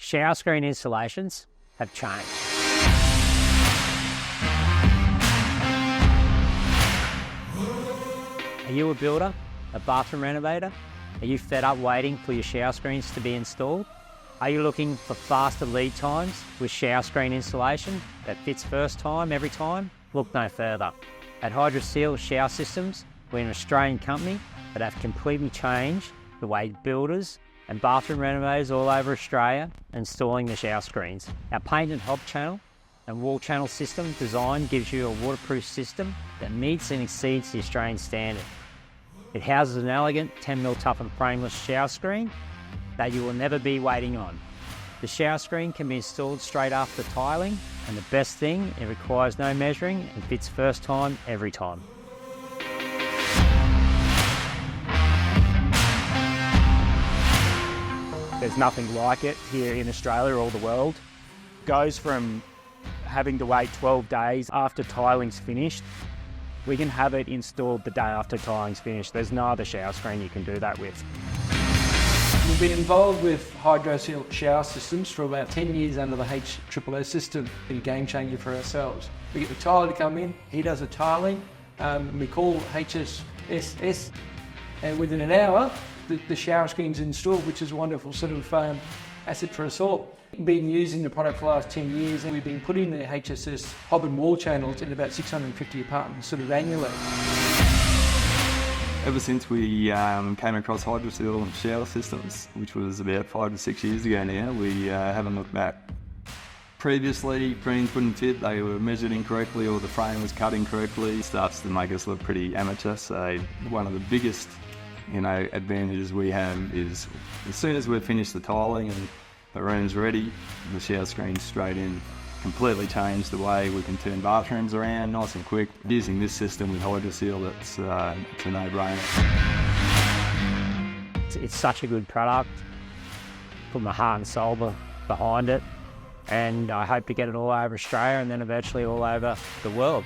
Shower screen installations have changed. Are you a builder, a bathroom renovator? Are you fed up waiting for your shower screens to be installed? Are you looking for faster lead times with shower screen installation that fits first time, every time? Look no further. At HSSS Shower Systems, we're an Australian company that have completely changed the way builders and bathroom renovators all over Australia are installing the shower screens. Our painted hob channel and wall channel system design gives you a waterproof system that meets and exceeds the Australian standard. It houses an elegant 10mm toughened frameless shower screen that you will never be waiting on. The shower screen can be installed straight after tiling, and the best thing, it requires no measuring and fits first time, every time. There's nothing like it here in Australia or the world. Goes from having to wait 12 days after tiling's finished. We can have it installed the day after tiling's finished. There's no other shower screen you can do that with. We've been involved with HSSS shower systems for about 10 years under the HSSS system. It's been a game changer for ourselves. We get the tiler to come in, he does the tiling, we call HSSS, and within an hour, the shower screen's installed, which is a wonderful sort of asset for us all. We've been using the product for the last 10 years, and we've been putting the HSSS hob and wall channels in about 650 apartments sort of annually. Ever since we came across HSSS shower systems, which was about 5 to 6 years ago now, we haven't looked back. Previously, screens wouldn't fit, they were measured incorrectly or the frame was cut incorrectly. It starts to make us look pretty amateur, so one of the biggest advantages we have is as soon as we've finished the tiling and the room's ready, the shower screen's straight in. Completely changed the way we can turn bathrooms around nice and quick. Using this system with HSSS, it's a no-brainer. It's such a good product. Put my heart and soul behind it, and I hope to get it all over Australia and then eventually all over the world.